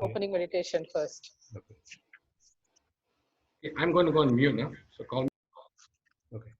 opening meditation first. Okay. I'm going to go on mute now. So call me. Okay.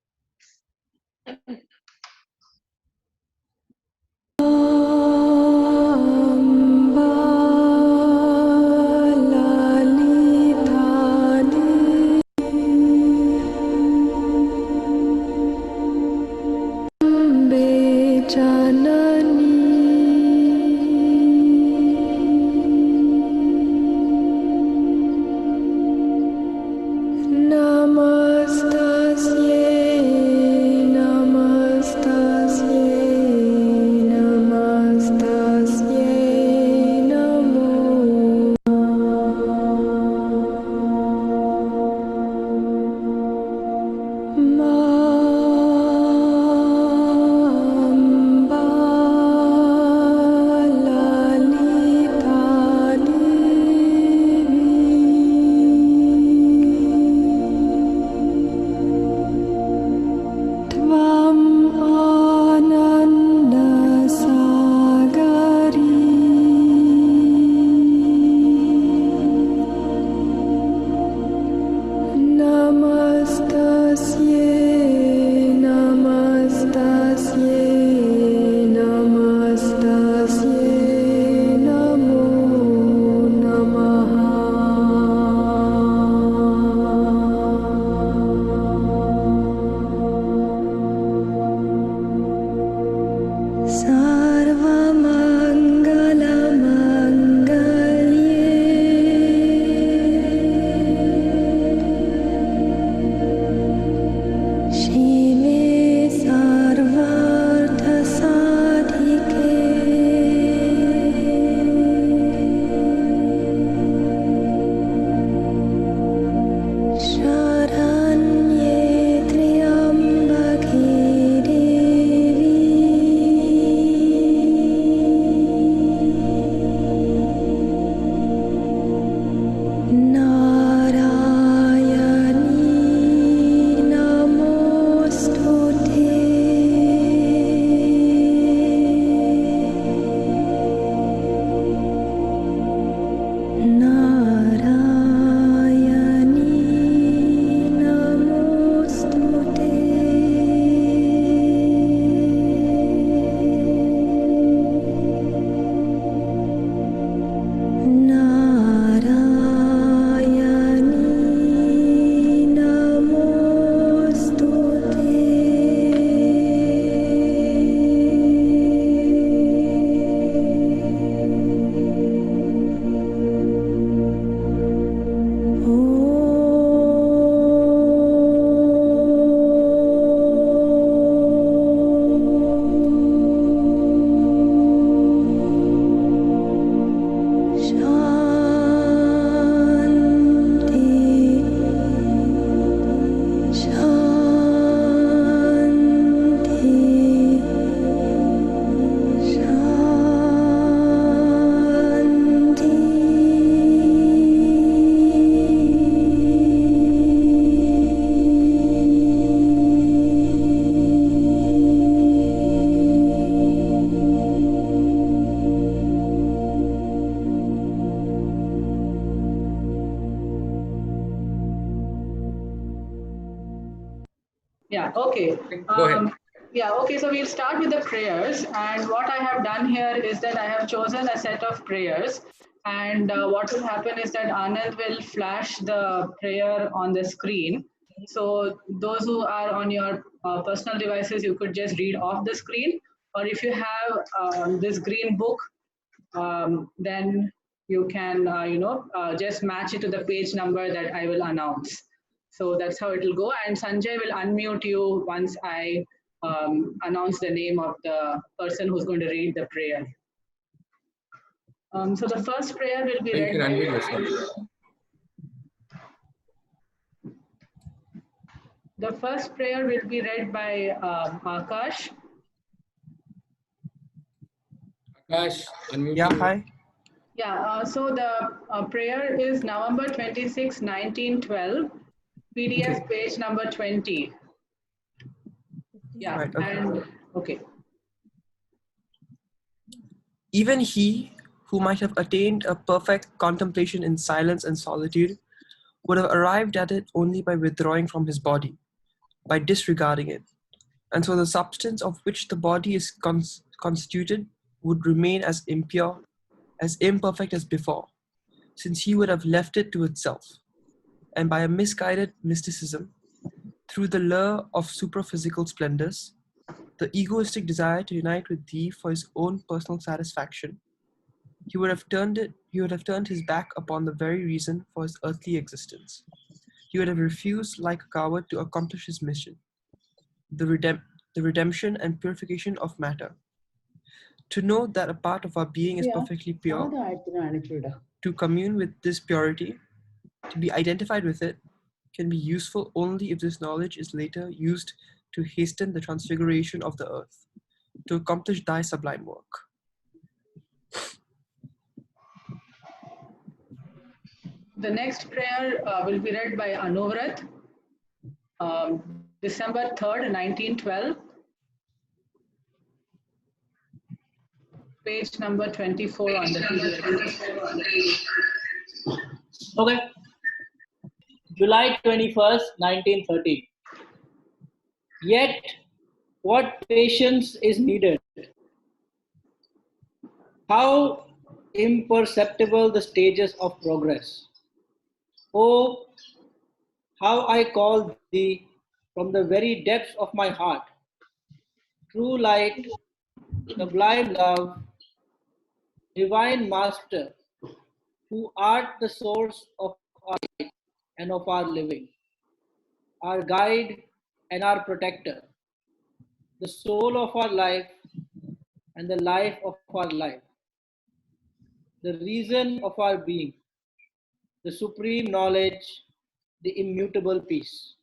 Yeah, okay. Go ahead. Yeah, okay, so we'll start with the prayers. And what I have done here is that I have chosen a set of prayers. And what will happen is that Anand will flash the prayer on the screen. So those who are on your personal devices, you could just read off the screen. Or if you have this green book, then you can, just match it to the page number that I will announce. So that's how it will go. And Sanjay will unmute you once I announce the name of the person who's going to read the prayer. So the first prayer will be You read can by unmute yourself. the first prayer will be read by Akash. Akash, unmute. Yeah, hi. Yeah, so the prayer is November 26, 1912, PDF Okay. page number 20. Yeah, Right, okay. and okay. Even he who might have attained a perfect contemplation in silence and solitude, would have arrived at it only by withdrawing from his body, by disregarding it. And so the substance of which the body is constituted would remain as impure, as imperfect as before, since he would have left it to itself. And by a misguided mysticism, through the lure of supraphysical splendors, the egoistic desire to unite with thee for his own personal satisfaction, he would have turned his back upon the very reason for his earthly existence. He would have refused like a coward to accomplish his mission, the redemption and purification of matter. To know that a part of our being is perfectly pure, to commune with this purity, to be identified with it, can be useful only if this knowledge is later used to hasten the transfiguration of the earth, to accomplish thy sublime work. The next prayer will be read by Anuvrat, December 3rd, 1912, page number 24 on the PDF. Okay. July 21st, 1930. Yet, what patience is needed? How imperceptible the stages of progress. Oh, how I call thee from the very depths of my heart. True light, sublime love, divine master, who art the source of our life and of our living, our guide and our protector, the soul of our life and the life of our life, the reason of our being, the supreme knowledge, the immutable peace.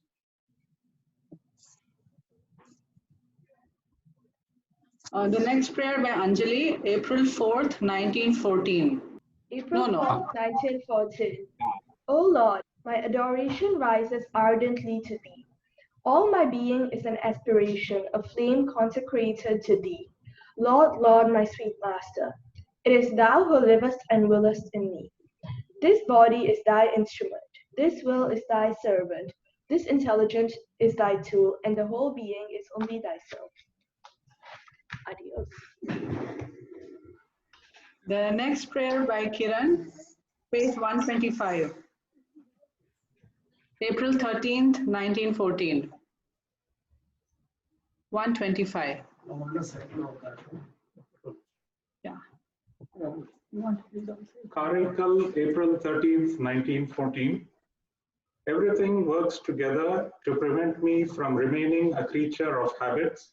The next prayer by Anjali, April 4th, 1914. April 4th, 1914. O Lord, my adoration rises ardently to thee. All my being is an aspiration, a flame consecrated to thee. Lord, Lord, my sweet Master, it is thou who livest and willest in me. This body is thy instrument, this will is thy servant, this intelligence is thy tool, and the whole being is only thyself. Adios. The next prayer by Kiran, page 125, April 13th, 1914. 125. Yeah. Karaikal, April 13th, 1914. Everything works together to prevent me from remaining a creature of habits,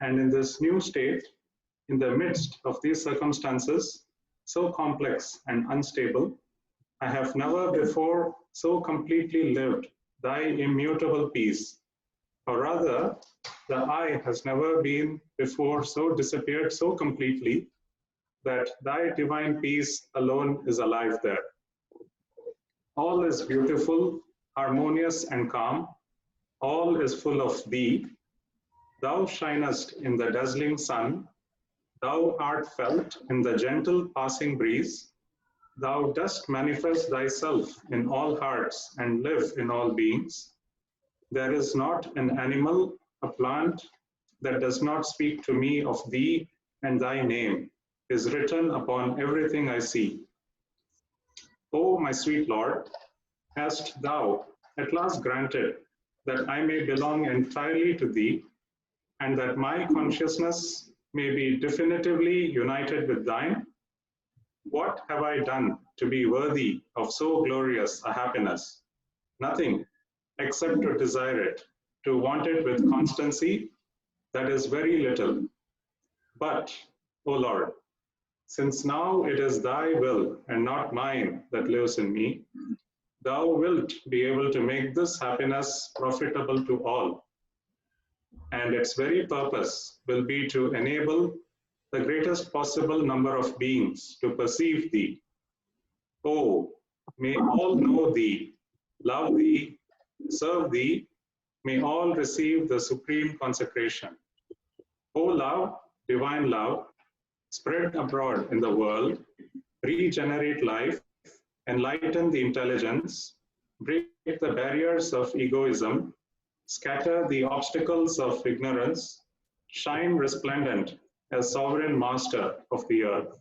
and in this new state, in the midst of these circumstances, so complex and unstable, I have never before so completely lived thy immutable peace, or rather, the I has never been before so disappeared so completely that thy divine peace alone is alive there. All is beautiful, harmonious, and calm. All is full of thee. Thou shinest in the dazzling sun. Thou art felt in the gentle passing breeze. Thou dost manifest thyself in all hearts and live in all beings. There is not an animal, a plant, that does not speak to me of thee, and thy name is written upon everything I see. O my sweet Lord, hast thou at last granted that I may belong entirely to thee, and that my consciousness may be definitively united with thine? What have I done to be worthy of so glorious a happiness? Nothing, except to desire it, to want it with constancy, that is very little. But, O Lord, since now it is thy will and not mine that lives in me, thou wilt be able to make this happiness profitable to all. And its very purpose will be to enable the greatest possible number of beings to perceive thee. Oh, may all know thee, love thee, serve thee, may all receive the supreme consecration. O love, divine love, spread abroad in the world, regenerate life, enlighten the intelligence, break the barriers of egoism, scatter the obstacles of ignorance, shine resplendent as sovereign master of the earth.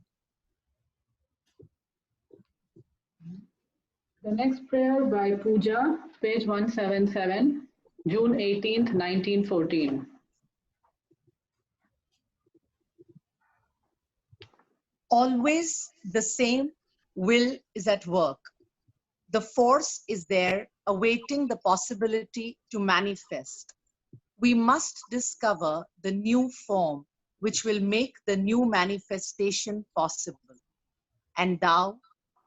The next prayer by Pooja, page 177, June 18th, 1914. Always the same will is at work. The force is there awaiting the possibility to manifest. We must discover the new form which will make the new manifestation possible. And thou,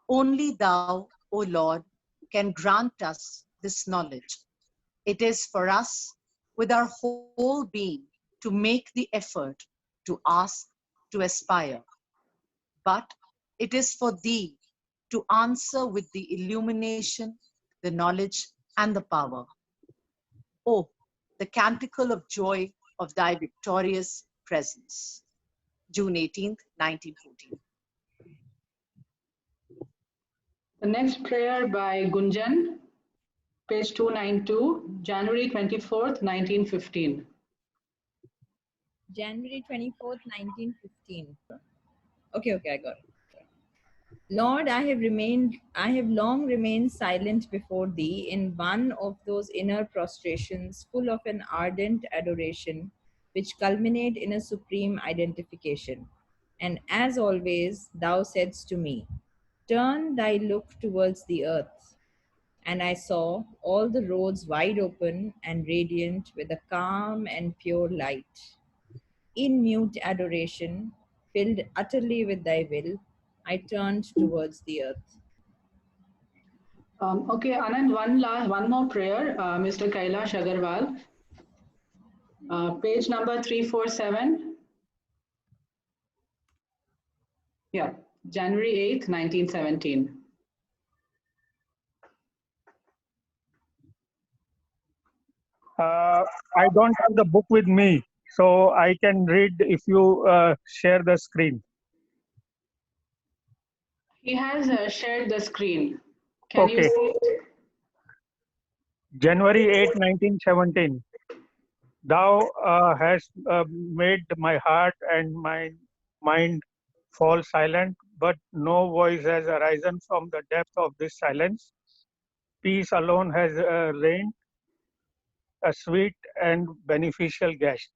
only thou, O Lord, can grant us this knowledge. It is for us, with our whole being, to make the effort, to ask, to aspire. But it is for thee to answer with the illumination, the knowledge, and the power. Oh, the canticle of joy of thy victorious presence. June 18th, 1914. The next prayer by Gunjan, page 292, January 24th, 1915. January 24th, 1915. Okay, I got it. Lord, I have long remained silent before thee in one of those inner prostrations full of an ardent adoration which culminate in a supreme identification. And as always, thou saidst to me, turn thy look towards the earth. And I saw all the roads wide open and radiant with a calm and pure light. In mute adoration, filled utterly with thy will, I turned towards the earth. Okay, Anand, one more prayer, Mr. Kailash Agarwal, page number 347. Yeah, January 8th, 1917. I don't have the book with me, so I can read if you share the screen. He has shared the screen. Can you Okay. see it? January 8, 1917. Thou hast made my heart and my mind fall silent, but no voice has arisen from the depth of this silence. Peace alone has reigned, a sweet and beneficial guest.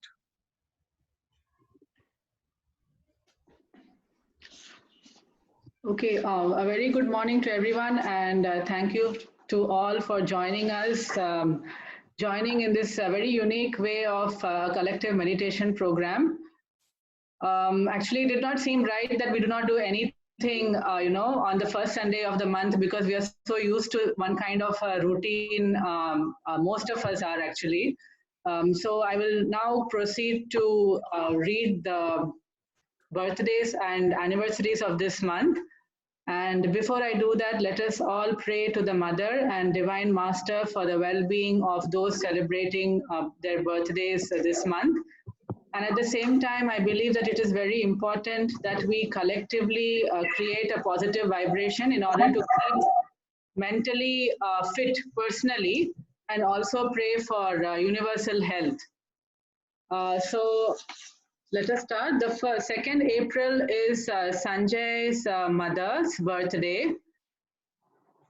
Okay, a very good morning to everyone, and thank you to all for joining us, joining in this very unique way of collective meditation program. Actually, it did not seem right that we do not do anything, on the first Sunday of the month, because we are so used to one kind of routine. Most of us are actually. So I will now proceed to read the birthdays and anniversaries of this month. And before I do that, let us all pray to the Mother and Divine Master for the well-being of those celebrating their birthdays this month. And at the same time, I believe that it is very important that we collectively create a positive vibration in order to keep mentally fit personally, and also pray for universal health. So let us start. The 2nd April is Sanjay's mother's birthday.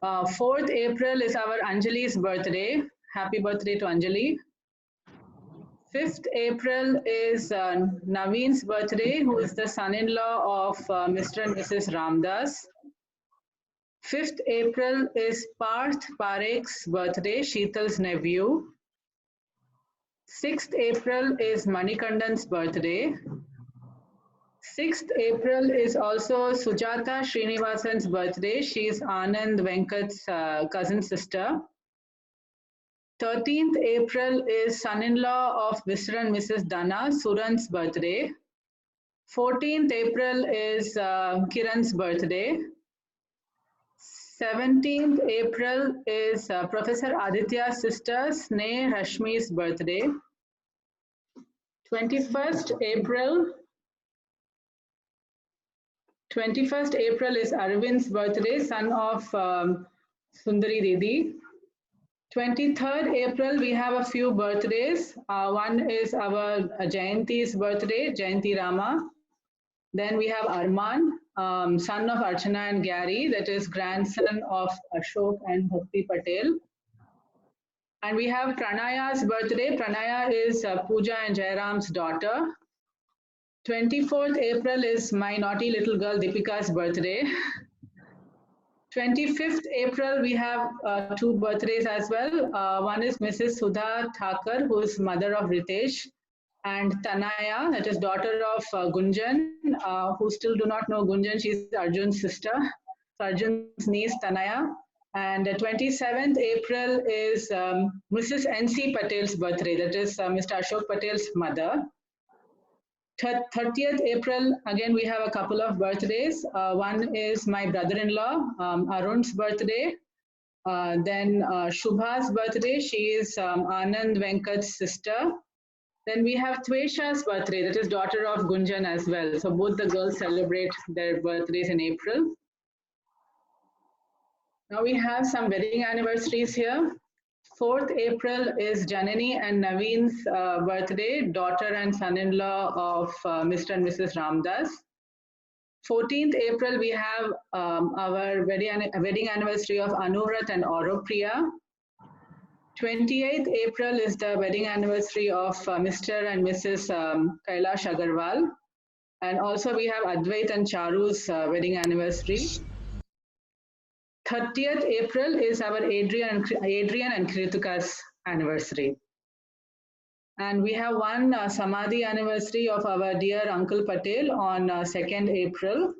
4th April is our Anjali's birthday. Happy birthday to Anjali. 5th April is Naveen's birthday, who is the son-in-law of Mr. and Mrs. Ramdas. 5th April is Parth Parekh's birthday, Sheetal's nephew. 6th April is Manikandan's birthday. 6th April is also Sujata Srinivasan's birthday. She is Anand Venkat's cousin sister. 13th April is son-in-law of Mr. and Mrs. Dana, Suran's birthday. 14th April is Kiran's birthday. 17th April is Professor Aditya's sister, Sneh Rashmi's birthday. 21st April 21st April is Arvind's birthday, son of Sundari Didi. 23rd April, we have a few birthdays. One is our Jayanti's birthday, Jayanti Rama. Then we have Arman, son of Archana and Gary, that is grandson of Ashok and Bhakti Patel. And we have Pranaya's birthday. Pranaya is Pooja and Jairam's daughter. 24th April is my naughty little girl Deepika's birthday. 25th April, we have two birthdays as well. One is Mrs. Sudha Thakur, who is mother of Ritesh, and Tanaya, that is daughter of Gunjan, who still do not know Gunjan. She's Arjun's sister. So Arjun's niece, Tanaya. And 27th April is Mrs. N.C. Patel's birthday, that is Mr. Ashok Patel's mother. 30th April, again, we have a couple of birthdays. One is my brother-in-law, Arun's birthday. Then Shubha's birthday. She is Anand Venkat's sister. Then we have Twesha's birthday, that is daughter of Gunjan as well. So both the girls celebrate their birthdays in April. Now we have some wedding anniversaries here. 4th April is Janani and Naveen's birthday, daughter and son-in-law of Mr. and Mrs. Ramdas. 14th April, we have our wedding anniversary of Anuvrat and Auropriya. 28th April is the wedding anniversary of Mr. and Mrs. Kailash Agarwal. And also we have Advait and Charu's wedding anniversary. 30th April is our Adrian and Kritika's anniversary. And we have one Samadhi anniversary of our dear Uncle Patel on 2nd April.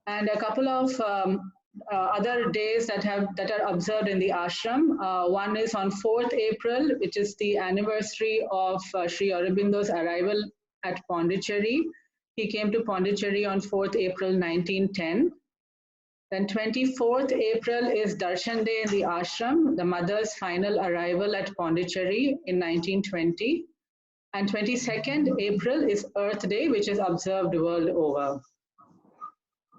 And a couple of other days that are observed in the ashram. One is on 4th April, which is the anniversary of Sri Aurobindo's arrival at Pondicherry. He came to Pondicherry on 4th April 1910. Then 24th April is Darshan Day in the ashram, the mother's final arrival at Pondicherry in 1920. And 22nd April is Earth Day, which is observed world over.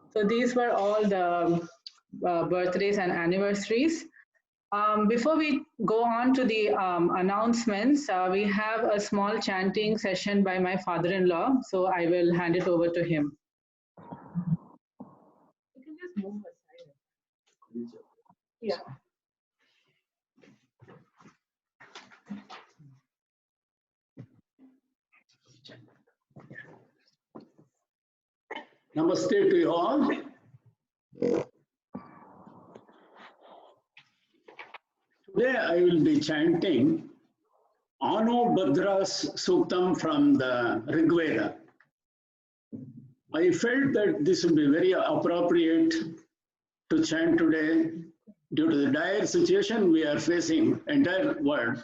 So these were all the birthdays and anniversaries. Before we go on to the announcements, we have a small chanting session by my father-in-law. So I will hand it over to him. Move aside. Yeah. Namaste to you all. Today I will be chanting Aurobindo Suktam from the Rig Veda. I felt that this would be very appropriate to chant today due to the dire situation we are facing, entire world.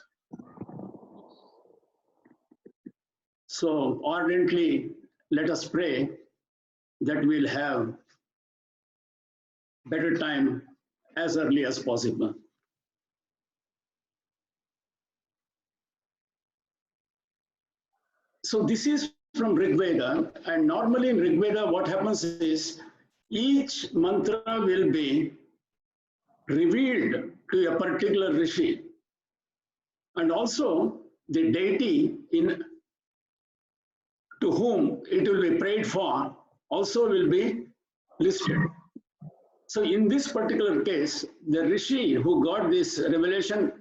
So ardently, let us pray that we'll have better time as early as possible. So this is from Rig Veda, and normally in Rig Veda what happens is each mantra will be revealed to a particular rishi, and also the deity to whom it will be prayed for also will be listed. So in this particular case, the rishi who got this revelation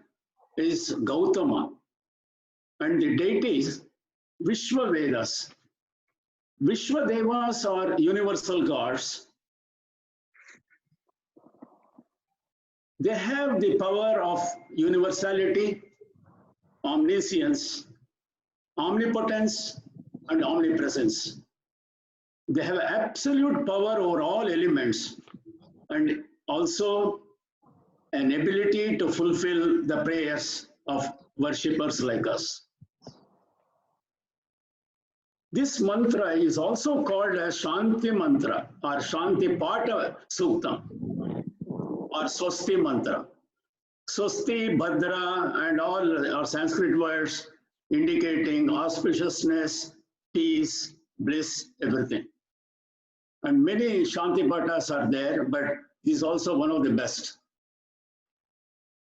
is Gautama, and the deity is Vishwa Vedas. Vishwa Devas are universal gods. They have the power of universality, omniscience, omnipotence, and omnipresence. They have absolute power over all elements and also an ability to fulfill the prayers of worshippers like us. This mantra is also called as Shanti mantra or Shanti Pata Suktam or Swasti mantra. Swasti, Bhadra, and all are Sanskrit words indicating auspiciousness, peace, bliss, everything. And many Shanti Patas are there, but he's also one of the best.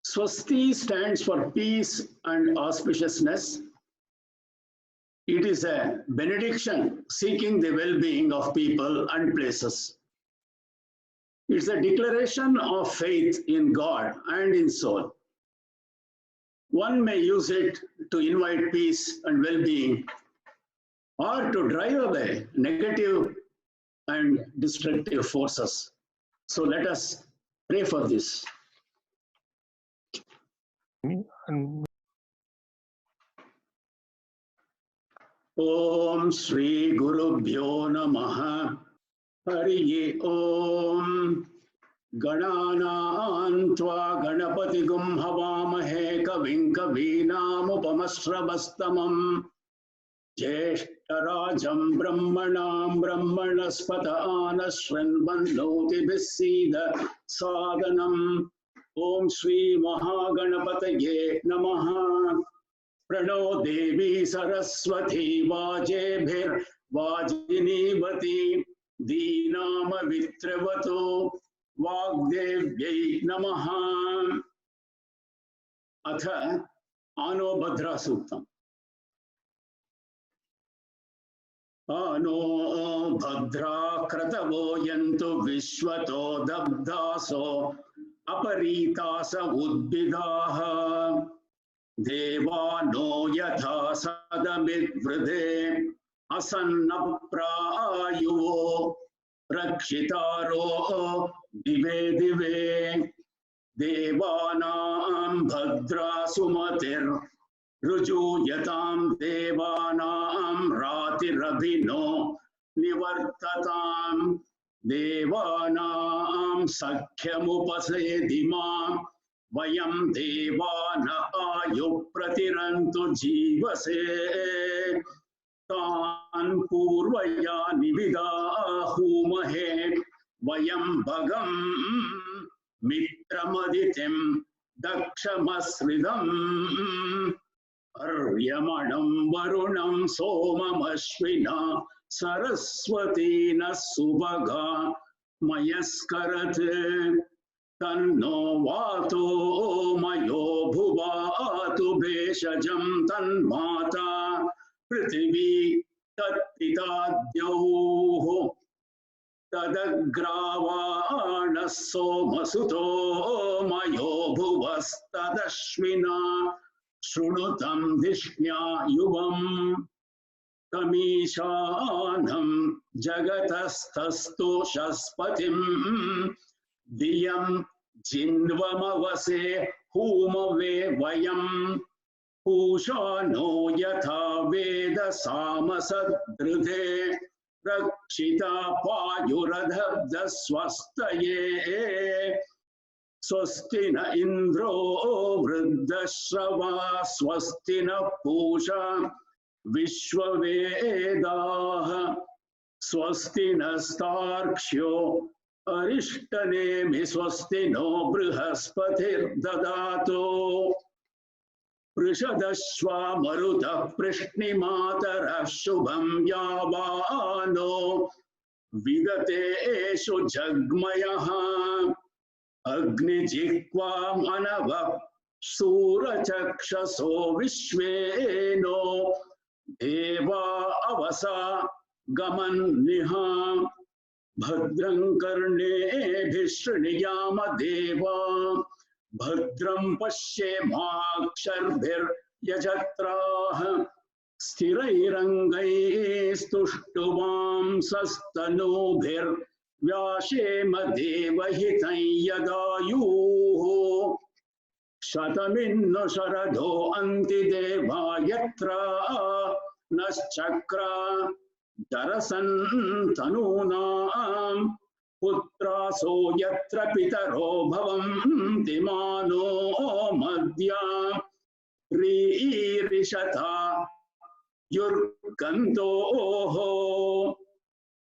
Swasti stands for peace and auspiciousness. It is a benediction seeking the well-being of people and places. It's a declaration of faith in God and in soul. One may use it to invite peace and well-being, or to drive away negative and destructive forces. So let us pray for this. Om Shri Gurubhyo Namaha. Hari Om. Gananaan tva ganapati gum havamahe kavim kavinamupamashravastamam. Jeshtarajam brahmanam brahmanaspata anashranvannoti bisida sadhanam. Om Shri Mahaganapataye Namaha. Prano Devi Saraswati Vajebhir Vajinivati Dinama Vitravato Vagdevyai Namaha. Atha Ano Bhadra Suktam. Ano Bhadra Kratavo Yantu Vishwato Dabdaso Aparitasa Udbidaha Devano Yatha Sadamidvrde Asannaprayuvo Rakshitaro Dive Dive Devanam Bhadra Sumatir Ruju Yatam Devanam Ratirabhino Nivartatam Devanam Sakyamupasedimam Vayam Devana Ayu Pratirantu Jivase Tan Purvaya Nivida Humahe Vayam Bhagam Mitramaditim Dakshamasridam Aryamanam Varunam Somamashvina Saraswati Nasubaga Mayaskarate Tanno Vato Mayo Bhuvatu Beshajam Tanmata Prithvi Tattitadyoho Tadagrava Somasuto Mayo Bhuvastadashvina Shrunutam Dishnya Yuvam Kamishanam Jagatastastu Shaspatim Diyam Jindvamavase Humave Vayam Pushano Yatha Veda Samasadrute Rakshita Payuradhabda Swastaye Swastina Indro Vruddashrava Swastina Pusha Vishwavedaha Swastina Starkshyo Arishtane Swastino Brihaspati Dadato Prishadashva Maruta Prishnimatara Shubham Yavano Vidate Eshu Jagmayaha Agni Jikva Manava Sura Chakshaso Vishveno Deva Avasa Gaman Niha Bhadram Karne Bhishniyama Deva Bhadram Pashe Maksharbhir Yajatraha Sthirairangai Stushtuvam Sastanubhir Vyashema Devahitai Yadayuho Shataminno Sharado Antideva Yatra Naschakra Darasan Tanunam Putraso Yatra Pitaro Bhavam Dimano Madhya Rishata Yurkanto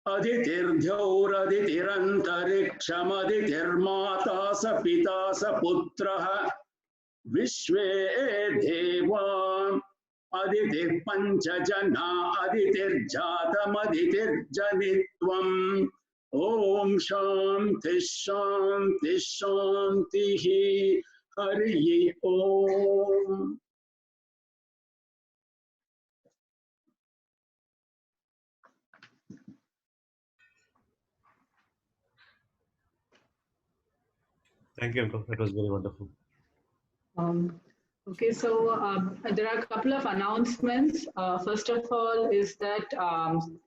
Aditirdhyaur Aditirantarikshamaditirmata Sapita Saputraha Vishve Deva Aditir Panchajana Aditir Jatam Aditir Janitvam Om Shanti Shanti Shanti Hari Om. Thank you, Uncle. That was very wonderful. Okay, so there are a couple of announcements. First of all is that,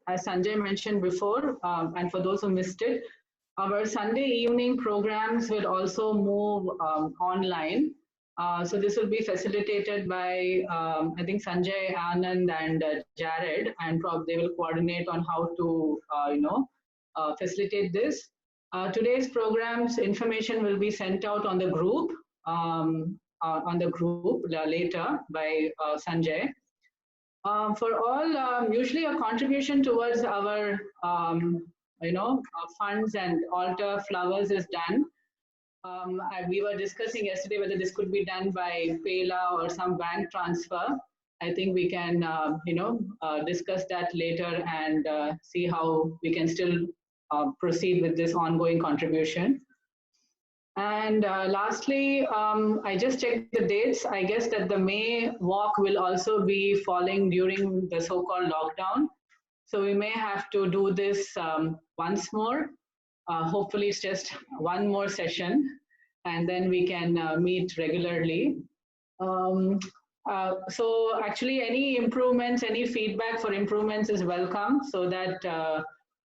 as Sanjay mentioned before, and for those who missed it, our Sunday evening programs will also move online. So this will be facilitated by, I think, Sanjay, Anand, and Jared, and probably they will coordinate on how to, facilitate this. Today's programs information will be sent out on the group. Later by Sanjay. For all, usually a contribution towards our, funds and altar flowers is done. We were discussing yesterday whether this could be done by PayLah or some bank transfer. I think we can, discuss that later and see how we can still proceed with this ongoing contribution. And lastly, I just checked the dates. I guess that the May walk will also be falling during the so-called lockdown. So we may have to do this once more. Hopefully it's just one more session and then we can meet regularly. So actually any improvements, any feedback for improvements is welcome so that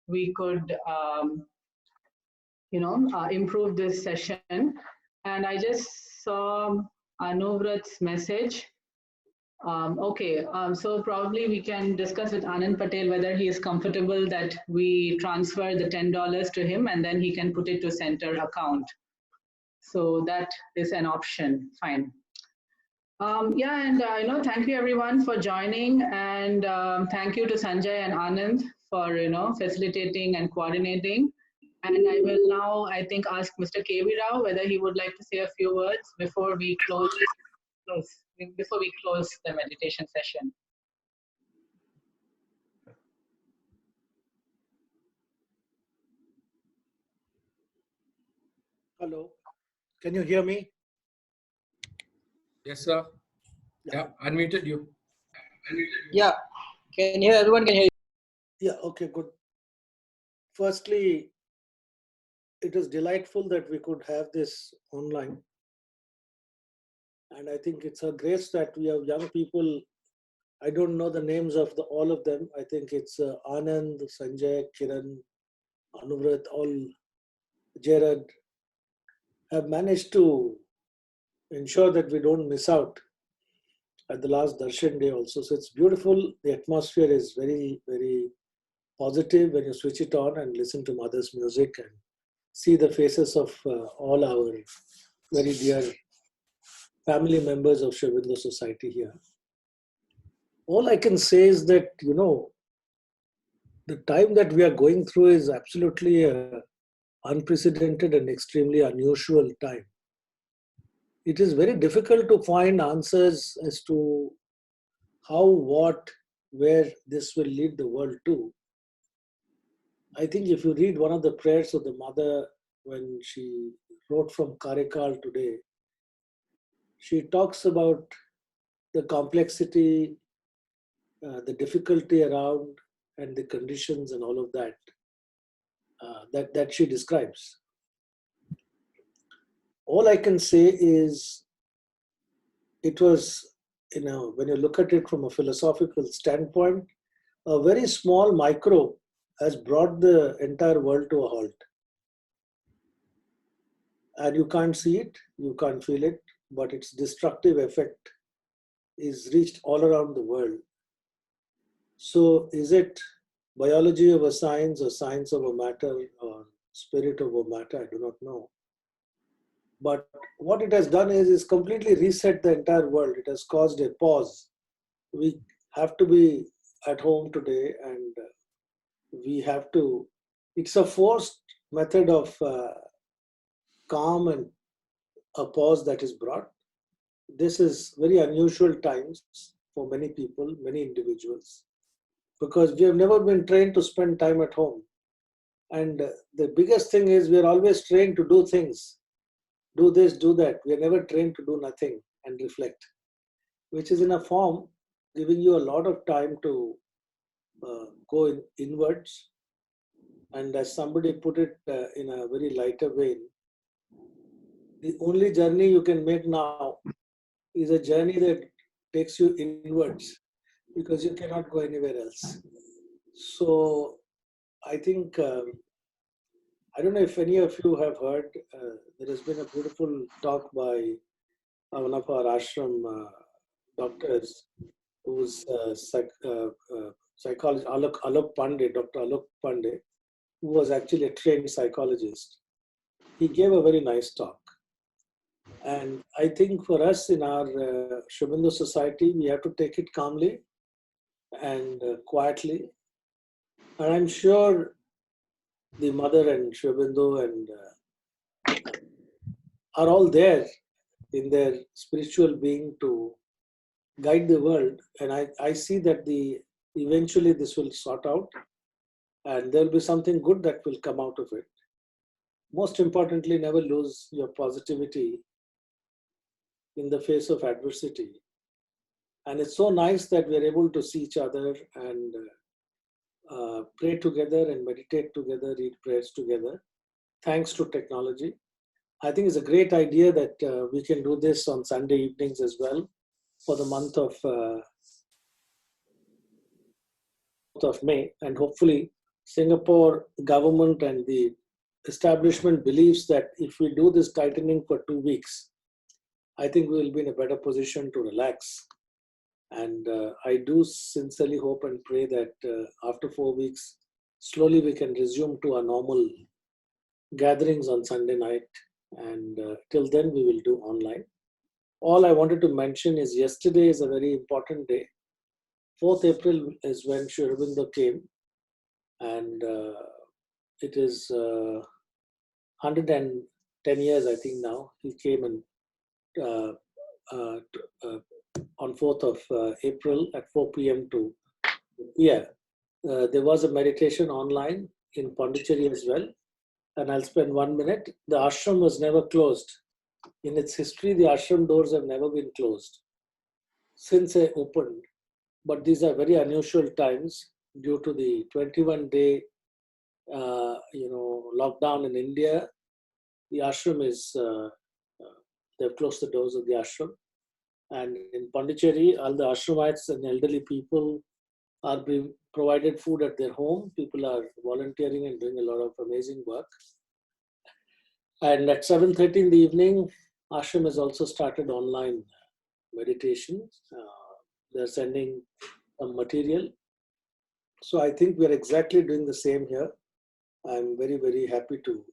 we could improve this session. And I just saw Anuvrat's message. So probably we can discuss with Anand Patel whether he is comfortable that we transfer the $10 to him and then he can put it to center account. So that is an option. Fine. Thank you everyone for joining, and thank you to Sanjay and Anand for facilitating and coordinating. And I will now, I think, ask Mr. K.V. Rao whether he would like to say a few words before we close the meditation session. Hello, can you hear me? Yes, sir. Yeah, unmuted you. Yeah, can hear, everyone can hear you. Yeah, okay, good. Firstly, it is delightful that we could have this online. And I think it's a grace that we have young people. I don't know the names of all of them. I think it's Anand, Sanjay, Kiran, Anuvrat, all Jared have managed to ensure that we don't miss out at the last Darshan day also. So it's beautiful. The atmosphere is very, very positive when you switch it on and listen to mother's music and see the faces of all our very dear family members of Aurobindo Society here. All I can say is that, the time that we are going through is absolutely unprecedented and extremely unusual time. It is very difficult to find answers as to how, what, where this will lead the world to. I think if you read one of the prayers of the mother when she wrote from Karikal today, she talks about the complexity, the difficulty around, and the conditions and all of that, that she describes. All I can say is it was, when you look at it from a philosophical standpoint, a very small microbe has brought the entire world to a halt. And you can't see it, you can't feel it, but its destructive effect is reached all around the world. So is it biology of a science or science of a matter or spirit of a matter? I do not know. But what it has done is completely reset the entire world. It has caused a pause. We have to be at home today and we have to, it's a forced method of calm and a pause that is brought. This is very unusual times for many people, many individuals, because we have never been trained to spend time at home. And the biggest thing is we're always trained to do things, do this, do that. We're never trained to do nothing and reflect, which is in a form giving you a lot of time to go inwards. And as somebody put it in a very lighter vein, the only journey you can make now is a journey that takes you inwards, because you cannot go anywhere else. So I think, I don't know if any of you have heard, there has been a beautiful talk by one of our ashram doctors, who's psychologist, Alok Pandey, Dr. Alok Pandey, who was actually a trained psychologist. He gave a very nice talk. And I think for us in our Aurobindo Society, we have to take it calmly and quietly. And I'm sure the mother and Aurobindo and are all there in their spiritual being to guide the world. And I see that eventually this will sort out and there'll be something good that will come out of it. Most importantly, never lose your positivity in the face of adversity. And it's so nice that we're able to see each other and pray together and meditate together, read prayers together, thanks to technology. I think it's a great idea that we can do this on Sunday evenings as well for the month of May. And hopefully Singapore government and the establishment believes that if we do this tightening for 2 weeks, I think we will be in a better position to relax. And I do sincerely hope and pray that after 4 weeks, slowly we can resume to our normal gatherings on Sunday night. And till then, we will do online. All I wanted to mention is yesterday is a very important day. 4th April is when Sri Aurobindo came. And it is 110 years, I think now. He came and on 4th of April at 4 p.m. There was a meditation online in Pondicherry as well. And I'll spend 1 minute. The ashram was never closed. In its history, the ashram doors have never been closed since they opened. But these are very unusual times due to the 21-day lockdown in India. The ashram is, they've closed the doors of the ashram. And in Pondicherry, all the ashramites and elderly people are being provided food at their home. People are volunteering and doing a lot of amazing work. And at 7:30 in the evening, ashram has also started online meditation. They're sending some material. So I think we're exactly doing the same here. I'm very, very happy to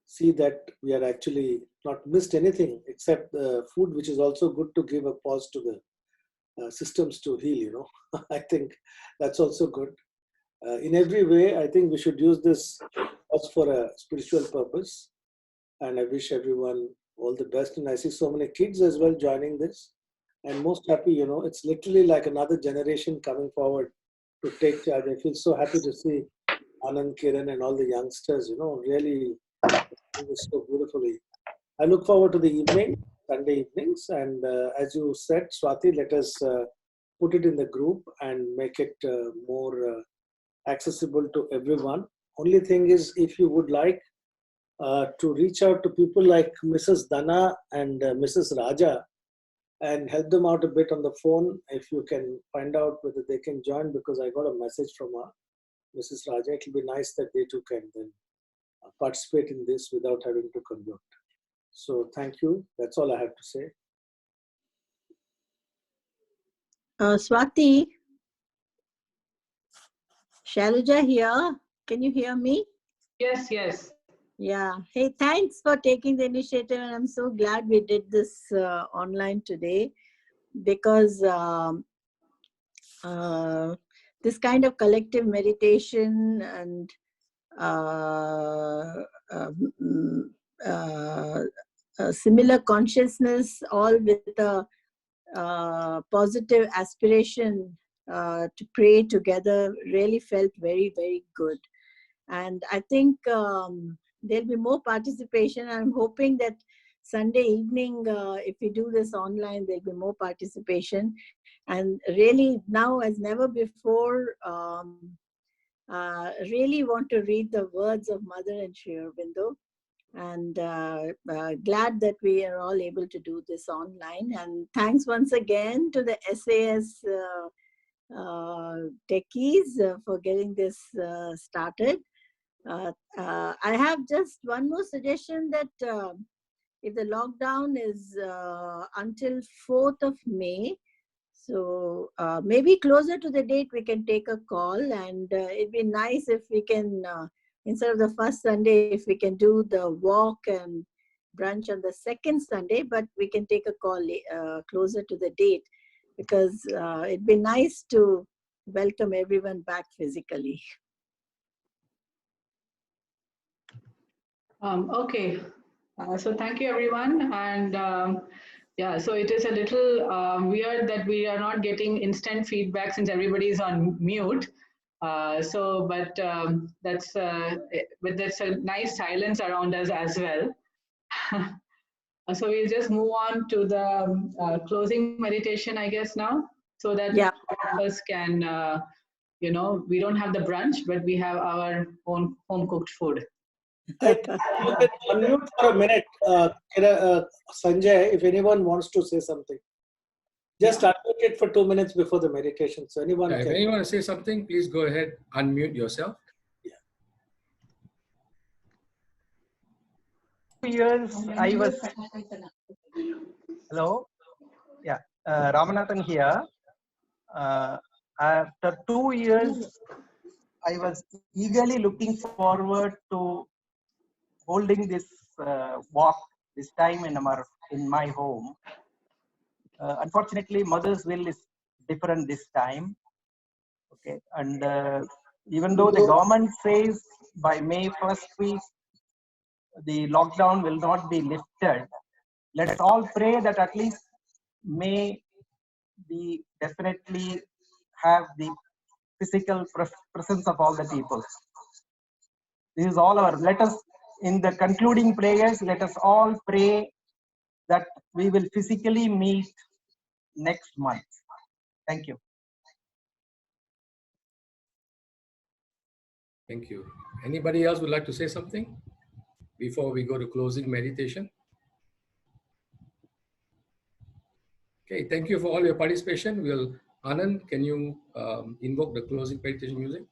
see that we are actually not missed anything except the food, which is also good to give a pause to the systems to heal, I think that's also good. In every way, I think we should use this as for a spiritual purpose. And I wish everyone all the best. And I see so many kids as well joining this. And most happy, it's literally like another generation coming forward to take charge. I feel so happy to see Anand, Kiran and all the youngsters, really doing this so beautifully. I look forward to the evening, Sunday evenings. And as you said, Swati, let us put it in the group and make it more accessible to everyone. Only thing is, if you would like to reach out to people like Mrs. Dana and Mrs. Raja and help them out a bit on the phone, if you can find out whether they can join, because I got a message from Mrs. Raja. It will be nice that they too can then participate in this without having to convert. So thank you. That's all I have to say. Swati, Shailaja here. Can you hear me? Yes, yes. Yeah. Hey, thanks for taking the initiative. And I'm so glad we did this online today, because this kind of collective meditation and similar consciousness, all with a positive aspiration to pray together, really felt very, very good. And I think there'll be more participation. I'm hoping that Sunday evening, if we do this online, there'll be more participation. And really now as never before, really want to read the words of Mother and Sri Aurobindo. And glad that we are all able to do this online. And thanks once again to the SAS techies for getting this started. I have just one more suggestion that if the lockdown is until 4th of May, so maybe closer to the date we can take a call, and it'd be nice if we can, instead of the first Sunday, if we can do the walk and brunch on the second Sunday, but we can take a call closer to the date, because it'd be nice to welcome everyone back physically. Okay, so thank you everyone, and yeah, so it is a little weird that we are not getting instant feedback since everybody is on mute. But that's a nice silence around us as well. So we'll just move on to the closing meditation, I guess now, so that all of us can, we don't have the brunch, but we have our own home cooked food. You can unmute for a minute, Sanjay, if anyone wants to say something. Just unmute it for 2 minutes before the meditation. So anyone If anyone wants to say something, please go ahead, unmute yourself. 2 years I was, hello, yeah, Ramanathan here. After 2 years, I was eagerly looking forward to holding this walk this time in my home. Unfortunately, mother's will is different this time. Okay, and even though the government says by May 1st week the lockdown will not be lifted, let's all pray that at least May we definitely have the physical presence of all the people. This is all our, let us, in the concluding prayers, let us all pray that we will physically meet next month. Thank you. Thank you. Anybody else would like to say something before we go to closing meditation? Okay, thank you for all your participation. Anand, can you invoke the closing meditation music?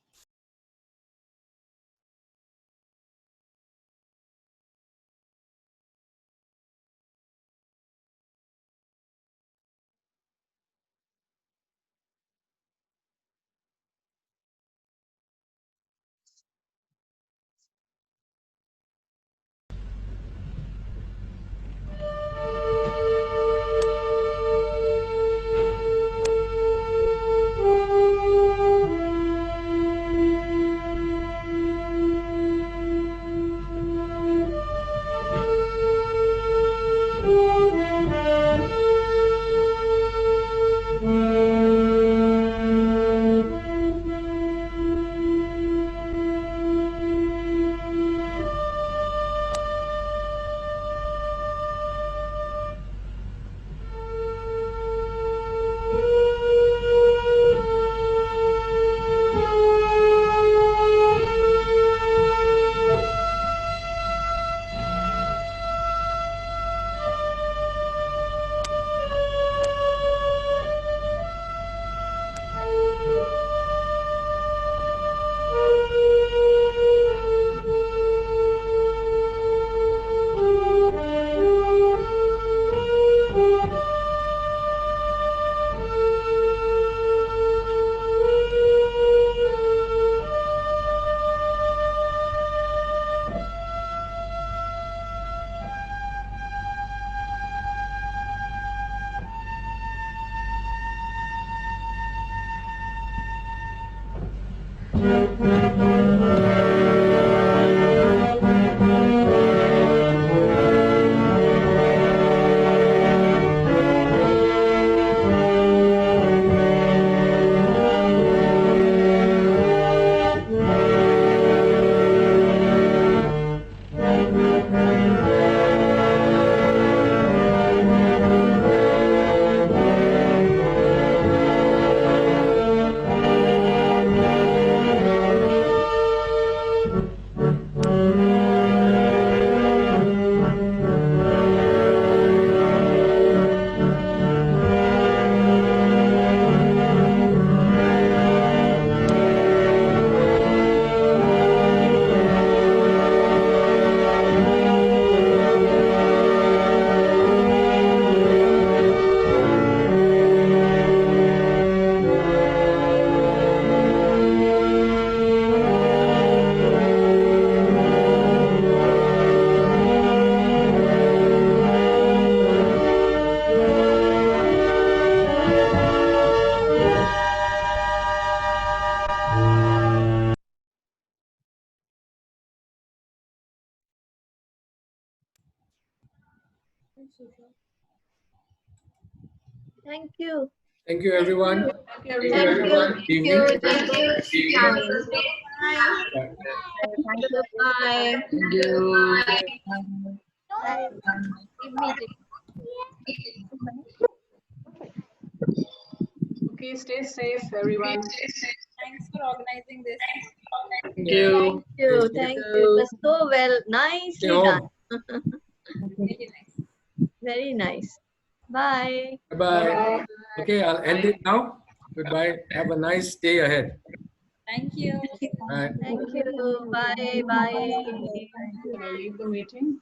Thank you. Thank you, everyone. Thank you, everyone. Evening. Thank you. Bye. Thank you. Bye. Thank you. Bye. Okay, stay safe, everyone. Thanks for organizing this. Thank you. Thank you. Thank you. It was so well, nicely done. Very nice. Very nice. Bye. Bye-bye. Okay, I'll end it now. Goodbye. Have a nice day ahead. Thank you. Bye. Thank you. Bye. Bye. Can I leave the meeting?